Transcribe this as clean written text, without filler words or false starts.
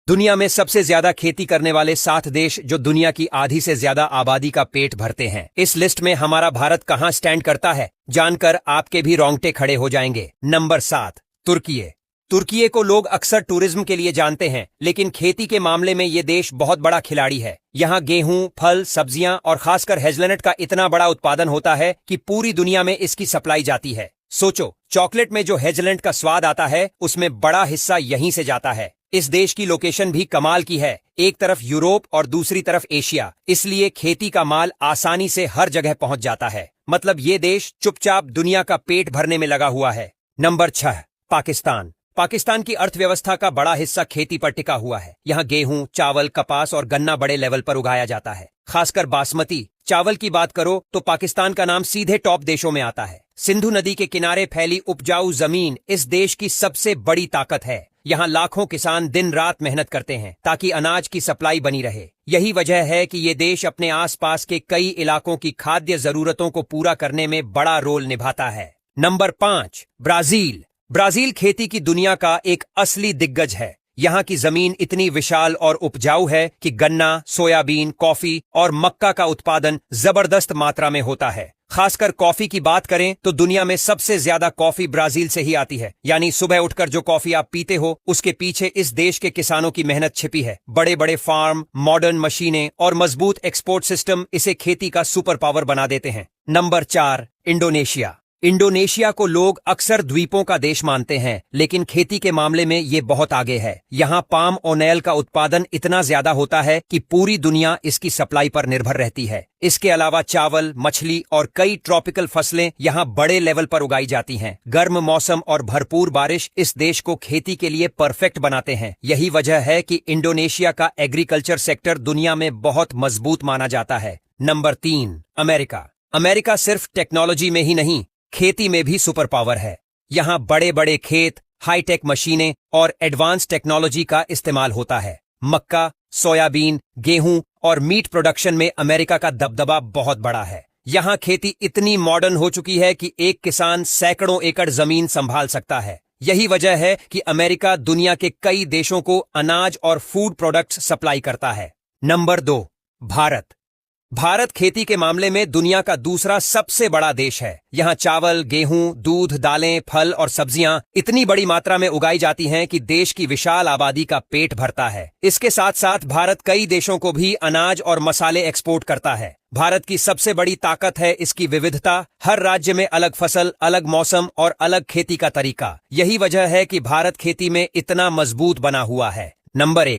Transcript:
दुनिया में सबसे ज्यादा खेती करने वाले 7 देश जो दुनिया की आधी से ज्यादा आबादी का पेट भरते हैं। इस लिस्ट में हमारा भारत कहां स्टैंड करता है, जानकर आपके भी रोंगटे खड़े हो जाएंगे। नंबर 7, तुर्की। तुर्की को लोग अक्सर टूरिज्म के लिए जानते हैं, लेकिन खेती के मामले में ये देश बहुत बड़ा खिलाड़ी है। यहाँ गेहूं, फल, सब्जियां और खासकर हेजलनट का इतना बड़ा उत्पादन होता है कि पूरी दुनिया में इसकी सप्लाई जाती है। सोचो, चॉकलेट में जो हेजलनट का स्वाद आता है उसमें बड़ा हिस्सा यहीं से जाता है। इस देश की लोकेशन भी कमाल की है, एक तरफ यूरोप और दूसरी तरफ एशिया, इसलिए खेती का माल आसानी से हर जगह पहुंच जाता है। मतलब ये देश चुपचाप दुनिया का पेट भरने में लगा हुआ है। नंबर 6, पाकिस्तान। पाकिस्तान की अर्थव्यवस्था का बड़ा हिस्सा खेती पर टिका हुआ है। यहाँ गेहूं, चावल, कपास और गन्ना बड़े लेवल पर उगाया जाता है। खासकर बासमती चावल की बात करो तो पाकिस्तान का नाम सीधे टॉप देशों में आता है। सिंधु नदी के किनारे फैली उपजाऊ जमीन इस देश की सबसे बड़ी ताकत है। यहाँ लाखों किसान दिन रात मेहनत करते हैं ताकि अनाज की सप्लाई बनी रहे। यही वजह है कि ये देश अपने आसपास के कई इलाकों की खाद्य जरूरतों को पूरा करने में बड़ा रोल निभाता है। Number 5, Brazil. ब्राजील खेती की दुनिया का एक असली दिग्गज है। यहाँ की जमीन इतनी विशाल और उपजाऊ है कि गन्ना, सोयाबीन, कॉफी और मक्का का उत्पादन जबरदस्त मात्रा में होता है। खासकर कॉफी की बात करें तो दुनिया में सबसे ज्यादा कॉफी ब्राजील से ही आती है। यानी सुबह उठकर जो कॉफी आप पीते हो उसके पीछे इस देश के किसानों की मेहनत छिपी है। बड़े बड़े फार्म, मॉडर्न मशीनें और मजबूत एक्सपोर्ट सिस्टम इसे खेती का सुपर पावर बना देते हैं। Number 4, Indonesia. इंडोनेशिया को लोग अक्सर द्वीपों का देश मानते हैं, लेकिन खेती के मामले में ये बहुत आगे है। यहाँ पाम ऑयल का उत्पादन इतना ज्यादा होता है कि पूरी दुनिया इसकी सप्लाई पर निर्भर रहती है। इसके अलावा चावल, मछली और कई ट्रॉपिकल फसलें यहाँ बड़े लेवल पर उगाई जाती हैं। गर्म मौसम और भरपूर बारिश इस देश को खेती के लिए परफेक्ट बनाते हैं। यही वजह है कि इंडोनेशिया का एग्रीकल्चर सेक्टर दुनिया में बहुत मजबूत माना जाता है। Number 3, America. अमेरिका सिर्फ टेक्नोलॉजी में ही नहीं, खेती में भी सुपर पावर है। यहाँ बड़े बड़े खेत, हाईटेक मशीनें और एडवांस टेक्नोलॉजी का इस्तेमाल होता है। मक्का, सोयाबीन, गेहूं और मीट प्रोडक्शन में अमेरिका का दबदबा बहुत बड़ा है। यहाँ खेती इतनी मॉडर्न हो चुकी है कि एक किसान सैकड़ों एकड़ जमीन संभाल सकता है। यही वजह है कि अमेरिका दुनिया के कई देशों को अनाज और फूड प्रोडक्ट्स सप्लाई करता है। नंबर 2, भारत। भारत खेती के मामले में दुनिया का दूसरा सबसे बड़ा देश है। यहाँ चावल, गेहूं, दूध, दालें, फल और सब्जियां इतनी बड़ी मात्रा में उगाई जाती हैं कि देश की विशाल आबादी का पेट भरता है। इसके साथ साथ भारत कई देशों को भी अनाज और मसाले एक्सपोर्ट करता है। भारत की सबसे बड़ी ताकत है इसकी विविधता। हर राज्य में अलग फसल, अलग मौसम और अलग खेती का तरीका। यही वजह है कि भारत खेती में इतना मजबूत बना हुआ है। नंबर 1,